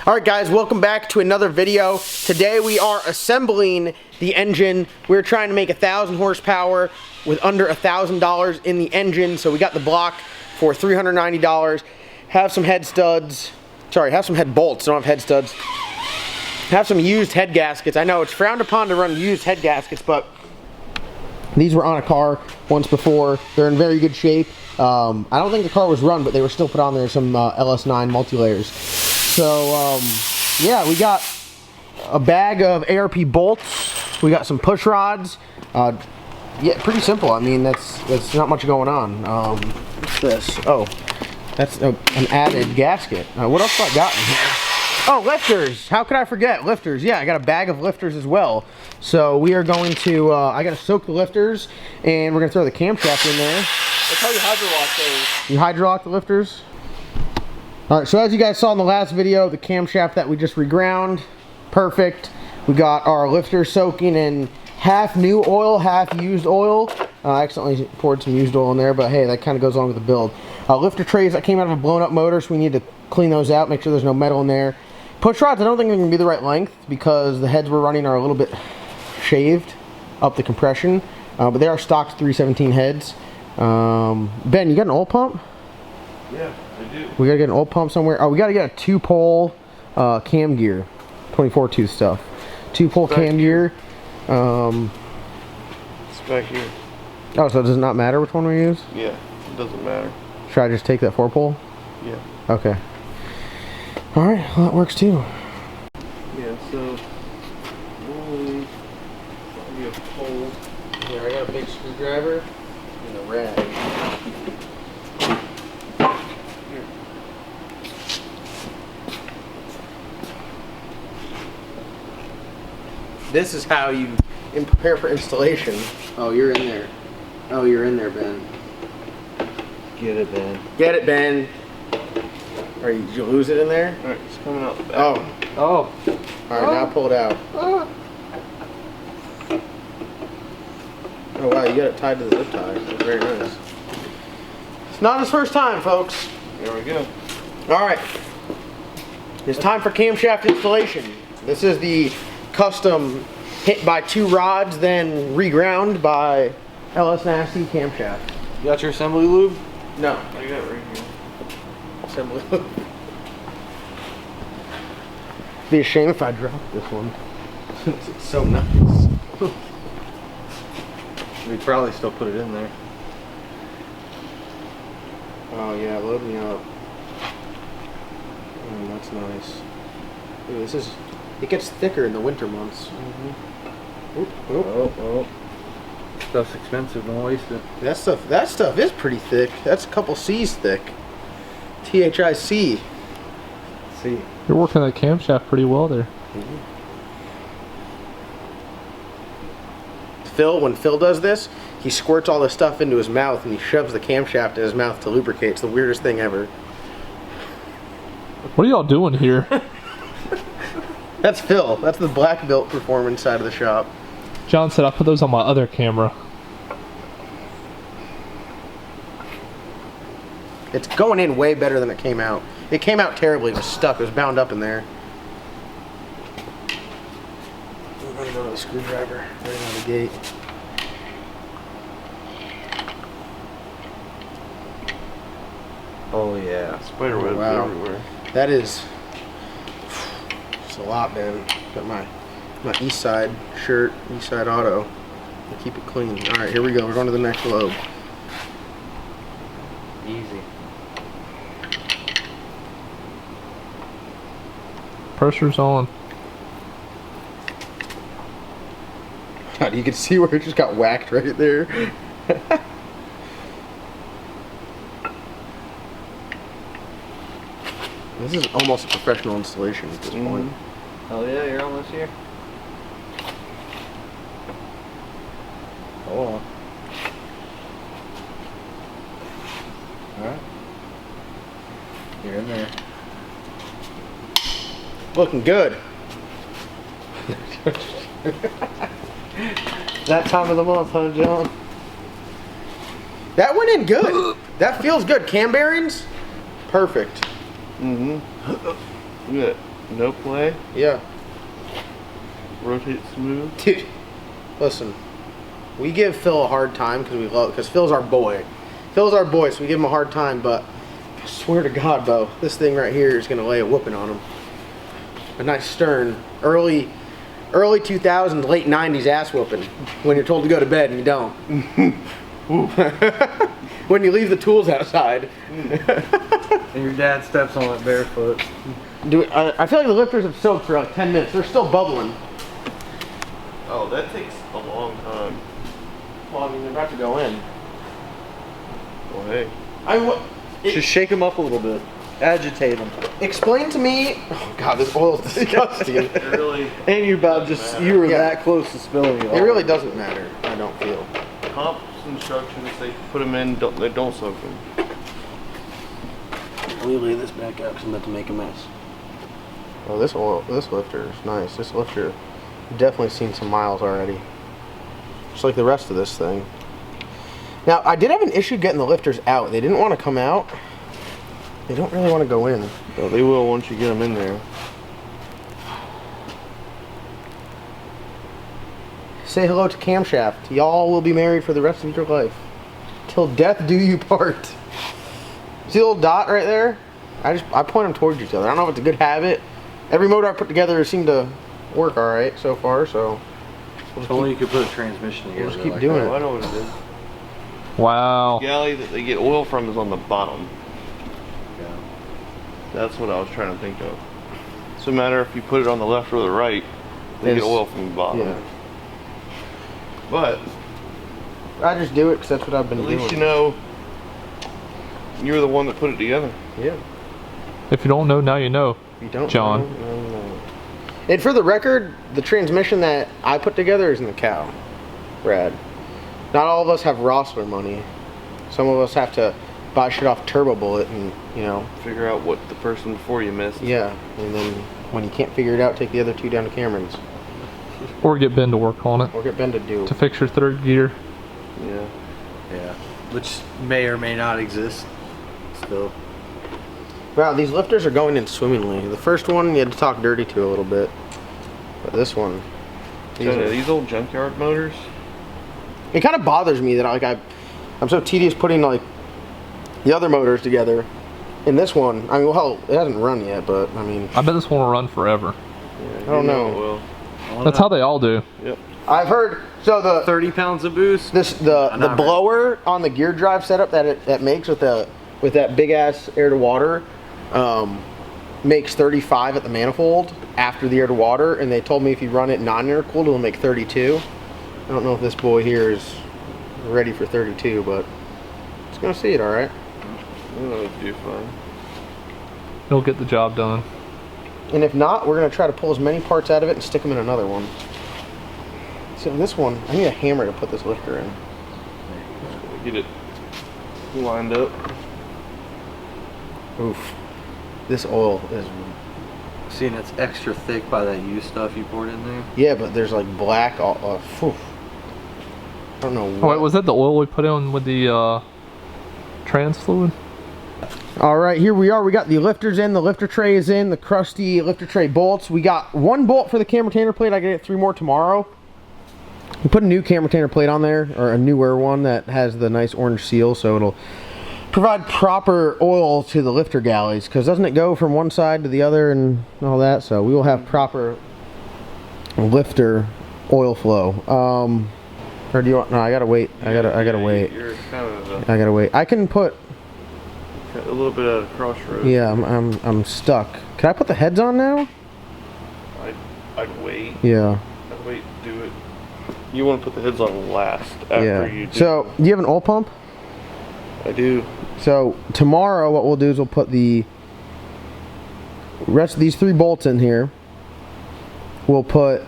Alright guys, welcome back to another video. Today we are assembling the engine. We're trying to make 1,000 horsepower with under $1,000 in the engine. So we got the block for $390. Have some head studs. Sorry, have some head bolts. Don't have head studs. Have some used head gaskets. I know it's frowned upon to run used head gaskets, but these were on a car once before. They're in very good shape. I don't think the car was run, but they were still put on there, some LS9 multi-layers. So, yeah, we got a bag of ARP bolts. We got some push rods. Yeah, pretty simple. I mean, that's not much going on. What's this? Oh, that's an added gasket. What else have I got in here? Oh, lifters. How could I forget? Lifters. Yeah, I got a bag of lifters as well. So we are going to, I got to soak the lifters, and we're going to throw the camshaft in there. That's how you hydrolock those. You hydrolock the lifters? Alright, so as you guys saw in the last video, the camshaft that we just reground, perfect. We got our lifter soaking in half new oil, half used oil. I accidentally poured some used oil in there, but hey, that kind of goes along with the build. Lifter trays that came out of a blown up motor, so we need to clean those out, make sure there's no metal in there. Push rods, I don't think they're going to be the right length because the heads we're running are a little bit shaved up the compression, but they are stock 317 heads. Ben, you got an oil pump? Yeah, I do. We gotta get an oil pump somewhere. Oh, we gotta get a 2-pole cam gear, 24 tooth stuff. 2-pole cam gear. It's back here. Oh, so does it not matter which one we use? Yeah, it doesn't matter. Should I just take that 4-pole? Yeah. Okay. All right, well that works too. Yeah, so normally you have pole. Here, I got a big screwdriver and a rag. This is how you prepare for installation. Oh, you're in there. Oh, you're in there, Ben. Get it, Ben. Get it, Ben. Did you lose it in there? Alright, it's coming out the back. Oh. Oh. Alright, now pull it out. Oh, wow, you got it tied to the zip tie. That's very nice. It's not his first time, folks. There we go. Alright. It's time for camshaft installation. This is the custom hit by 2 rods, then reground by LS Nasty camshaft. You got your assembly lube? No. I got it right here. Assembly lube. Be a shame if I dropped this one. It's so nice. We'd probably still put it in there. Oh yeah, load me up. Oh, that's nice. Ooh, this is. It gets thicker in the winter months. Mm-hmm. Oop, oop. Oh. Stuff's expensive, don't waste it. That stuff is pretty thick. That's a couple C's thick. THIC. See. You're working that camshaft pretty well there. Mm-hmm. Phil, when Phil does this, he squirts all this stuff into his mouth and he shoves the camshaft in his mouth to lubricate. It's the weirdest thing ever. What are y'all doing here? That's Phil. That's the black belt performance side of the shop. John said I put those on my other camera. It's going in way better than it came out. It came out terribly. It was stuck. It was bound up in there. I'm running out of the screwdriver right out of the gate. Oh yeah. Spider webs everywhere. That is. It's a lot, man. Got my east side shirt, east side auto. To keep it clean. All right, here we go. We're going to the next load. Easy. Pressure's on. God, you can see where it just got whacked right there. This is almost a professional installation at this point. Oh yeah, you're almost here. Hold on. Alright. You're in there. Looking good. That time of the month, huh, John? That went in good. That feels good. Cam bearings, perfect. Mm-hmm. Look at it. No play. Yeah. Rotate smooth. Dude, listen. We give Phil a hard time because Phil's our boy. Phil's our boy, so we give him a hard time, but I swear to God, Bo, this thing right here is going to lay a whooping on him. A nice stern, early 2000s, late 90s ass whooping when you're told to go to bed and you don't. When you leave the tools outside. And your dad steps on it barefoot. I feel like the lifters have soaked for like 10 minutes. They're still bubbling. Oh, that takes a long time. Well, I mean, they're about to go in. Well, hey. Just shake them up a little bit. Agitate them. Explain to me. Oh God, this oil is disgusting. It really. And you're about just you were that close to spilling it. It really doesn't matter. I don't feel. Comp's instructions, they put them in. They don't soak them. Let me lay this back up because I'm about to make a mess. Oh, this lifter is nice. This lifter, definitely seen some miles already. Just like the rest of this thing. Now, I did have an issue getting the lifters out. They didn't want to come out. They don't really want to go in. No, they will once you get them in there. Say hello to camshaft. Y'all will be married for the rest of your life. Till death do you part. See the little dot right there? I point them towards each other. I don't know if it's a good habit. Every motor I put together seemed to work all right so far, so. If only you could put a transmission together. We'll just keep doing it. I know what it is. Wow. The galley that they get oil from is on the bottom. Yeah. That's what I was trying to think of. So no matter if you put it on the left or the right, they get oil from the bottom. Yeah. But I just do it because that's what I've been doing. at least you know you're the one that put it together. Yeah. If you don't know, now you know. You don't, John. No. And for the record, the transmission that I put together is in the cow. Brad. Not all of us have Rossler money. Some of us have to buy shit off Turbo Bullet and, you know. Figure out what the person before you missed. Yeah. And then when you can't figure it out, take the other two down to Cameron's. Or get Ben to work on it. Or get Ben to do. To fix your third gear. Yeah. Yeah. Which may or may not exist still. Wow, these lifters are going in swimmingly. The first one you had to talk dirty to a little bit. But this one. These old junkyard motors. It kind of bothers me that I'm so tedious putting like the other motors together. In this one, I mean, well, it hasn't run yet, but I mean. I bet this one will run forever. Yeah, I don't know. That's how they all do. Yep. I've heard so the 30 pounds of boost. The blower on the gear drive setup that it makes with that big ass air to water makes 35 at the manifold after the air to water, and they told me if you run it non-air-cooled it'll make 32. I don't know if this boy here is ready for 32, but it's gonna see it all right. It'll do fine. It'll get the job done. And if not, we're gonna try to pull as many parts out of it and stick them in another one. So this one, I need a hammer to put this lifter in. Get it lined up. Oof. This oil is. Seeing it's extra thick by that used stuff you poured in there. Yeah, but there's like black. I don't know. Oh, wait, was that the oil we put in with the trans fluid? All right, here we are. We got the lifters in. The lifter tray is in. The crusty lifter tray bolts. We got one bolt for the camera retainer plate. I get 3 more tomorrow. We put a new camera retainer plate on there, or a newer one that has the nice orange seal, so it'll provide proper oil to the lifter galleys, because doesn't it go from one side to the other and all that? So we will have proper lifter oil flow. Or do you want? No, I gotta wait. I gotta wait. You're kind of I gotta wait. I can put a little bit at a crossroads. Yeah, I'm stuck. Can I put the heads on now? I'd wait. Yeah. I'd wait to do it. You want to put the heads on last after you do. So, do you have an oil pump? I do. So, tomorrow what we'll do is we'll put the rest of these 3 bolts in here. We'll put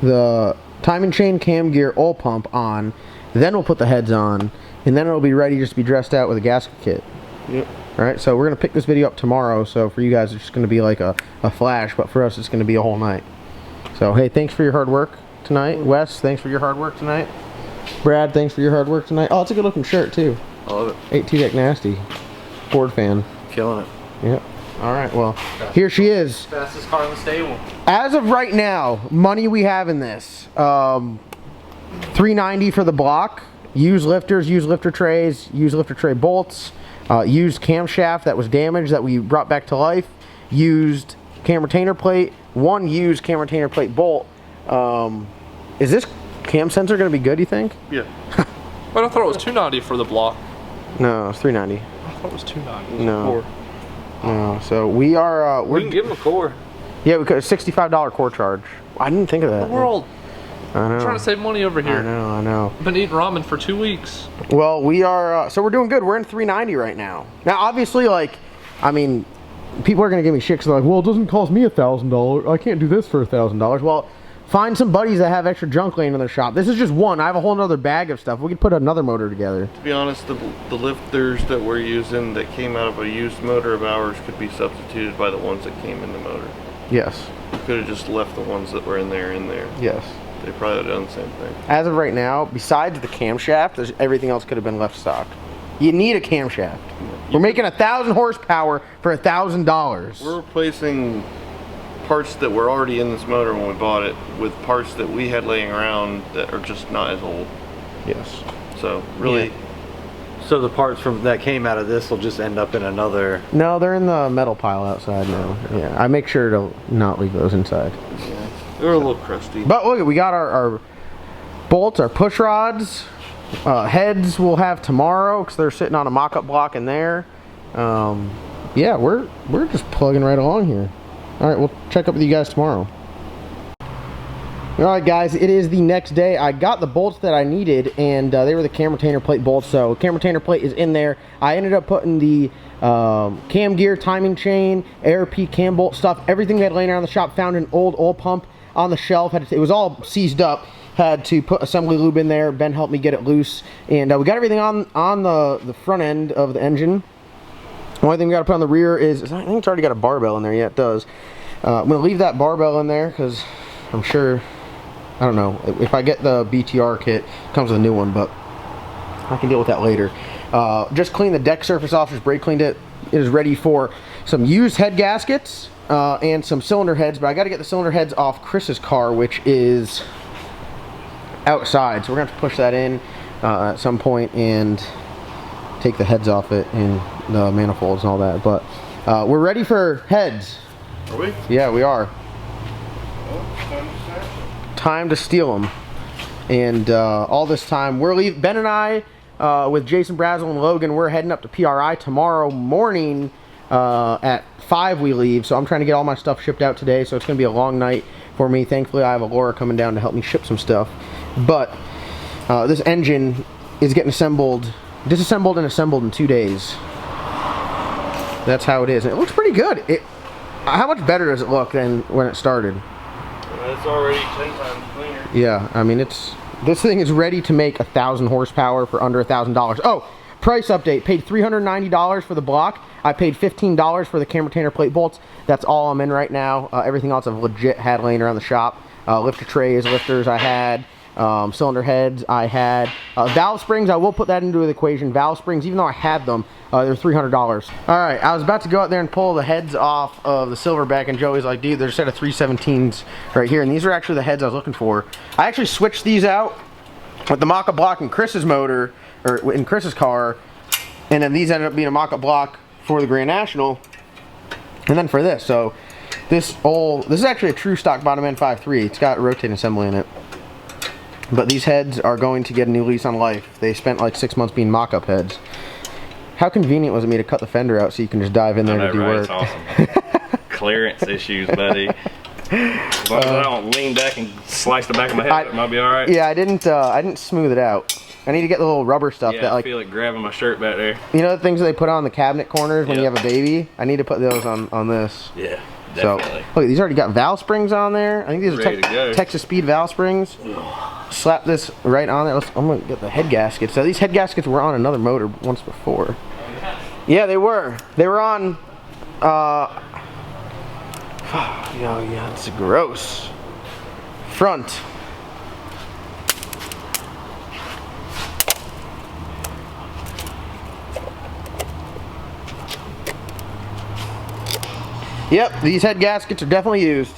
the timing chain, cam gear, oil pump on. Then we'll put the heads on. And then it'll be ready just to be dressed out with a gasket kit. Yep. Alright, so we're going to pick this video up tomorrow. So, for you guys, it's just going to be like a flash. But for us, it's going to be a whole night. So, hey, thanks for your hard work tonight. Wes, thanks for your hard work tonight. Brad, thanks for your hard work tonight. Oh, it's a good looking shirt too. I love it. 8 Deck Nasty. Ford fan. Killing it. Yep. All right, well, here she is. Fastest car in the stable. As of right now, money we have in this, $390 for the block. Used lifters, used lifter trays, used lifter tray bolts, used camshaft that was damaged that we brought back to life, used cam retainer plate, one used cam retainer plate bolt. Is this cam sensor going to be good, you think? Yeah. But I thought it was $290 for the block. No, it's $390. I thought it was $290. No. No, so we are, We can give them a core. yeah, we could, a $65 core charge. I didn't think of that. We're all I know. trying to save money over here. I know. I've been eating ramen for 2 weeks. Well, we are, so we're doing good. We're in $390 right now. Now, obviously, like, I mean, people are going to give me shit because they're like, well, it doesn't cost me $1,000. I can't do this for $1,000. Well, find some buddies that have extra junk laying in their shop. This is just one. I have a whole other bag of stuff. We could put another motor together. To be honest, the lifters that we're using that came out of a used motor of ours could be substituted by the ones that came in the motor. Yes. We could have just left the ones that were in there. Yes. They probably would have done the same thing. As of right now, besides the camshaft, everything else could have been left stock. You need a camshaft. We're making 1,000 horsepower for $1,000. We're replacing parts that were already in this motor when we bought it with parts that we had laying around that are just not as old. Yes. So really, So the parts from that came out of this will just end up in another. No, they're in the metal pile outside now. Yeah, I make sure to not leave those inside. yeah, they're a little crusty. But look, we got our bolts, our push rods, heads we'll have tomorrow because they're sitting on a mock-up block in there. Yeah, we're just plugging right along here. All right, we'll check up with you guys tomorrow. All right, guys, it is the next day. I got the bolts that I needed, and they were the cam retainer plate bolts. So cam retainer plate is in there. I ended up putting the cam gear, timing chain, ARP cam bolt stuff, everything we had laying around the shop. Found an old oil pump on the shelf. It was all seized up. Had to put assembly lube in there. Ben helped me get it loose, and we got everything on the front end of the engine. The only thing we got to put on the rear is, I think it's already got a barbell in there. Yeah, it does. I'm going to leave that barbell in there because I'm sure, I don't know, if I get the BTR kit, it comes with a new one, but I can deal with that later. Just cleaned the deck surface off, just brake cleaned it. It is ready for some used head gaskets and some cylinder heads, but I got to get the cylinder heads off Chris's car, which is outside. So we're going to have to push that in at some point and take the heads off it and the manifolds and all that. But we're ready for heads. Are we? Yeah, we are. Oh, Time to steal them. And all this time, we're leaving. Ben and I, with Jason Brazzel and Logan, we're heading up to PRI tomorrow morning at 5 we leave. So I'm trying to get all my stuff shipped out today. So it's going to be a long night for me. Thankfully, I have Laura coming down to help me ship some stuff. But this engine is getting disassembled and assembled in 2 days. That's how it is. And it looks pretty good. How much better does it look than when it started? It's already 10 times cleaner. Yeah, I mean, this thing is ready to make 1,000 horsepower for under $1,000. Oh, price update. Paid $390 for the block. I paid $15 for the cam retainer plate bolts. That's all I'm in right now. Everything else I've legit had laying around the shop. Lifter trays, lifters I had. Cylinder heads I had. Valve springs, I will put that into the equation. Valve springs, even though I had them, they're $300. All right, I was about to go out there and pull the heads off of the Silverback, and Joey's like, dude, there's a set of 317s right here, and these are actually the heads I was looking for. I actually switched these out with the mock-up block in Chris's motor, or in Chris's car, and then these ended up being a mock-up block for the Grand National, and then for this. So this is actually a true stock bottom end 5.3. It's got rotating assembly in it. But these heads are going to get a new lease on life. They spent like 6 months being mock-up heads. How convenient was it me to cut the fender out so you can just dive in there to do work? It's awesome. Clearance issues, buddy. As long as I don't lean back and slice the back of my head, it might be all right. Yeah, I didn't smooth it out. I need to get the little rubber stuff Yeah, that, like, I feel it grabbing my shirt back there. you know the things that they put on the cabinet corners when you Yep. have a baby? I need to put those on this. Yeah, So, definitely. look, these already got valve springs on there. I think these Ready to are go. Texas Speed valve springs. Slap this right on there. I'm gonna get the head gaskets. So these head gaskets were on another motor once before. Yeah, they were. They were on. Yeah, it's gross. Front. Yep, these head gaskets are definitely used.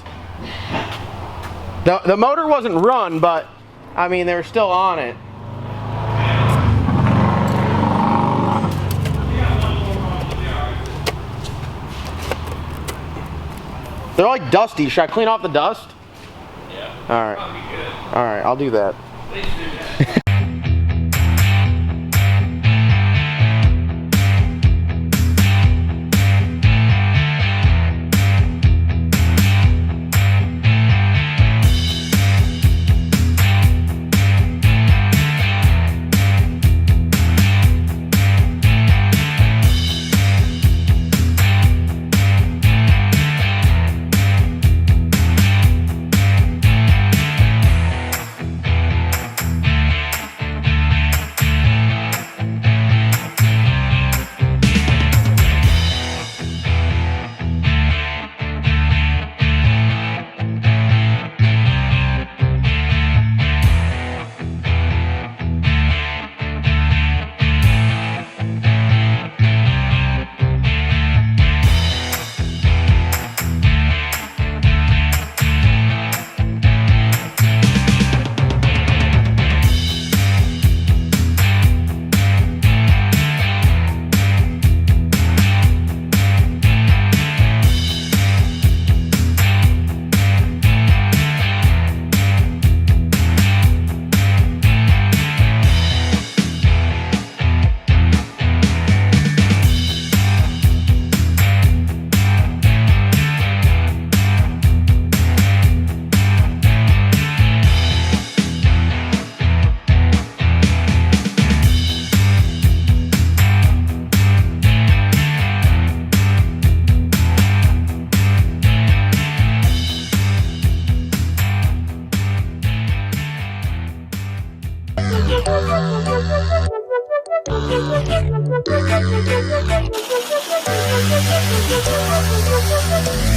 The motor wasn't run, but I mean, they were still on it. They're like dusty. Should I clean off the dust? Yeah. All right. All right, I'll do that. Please do that. Thank you.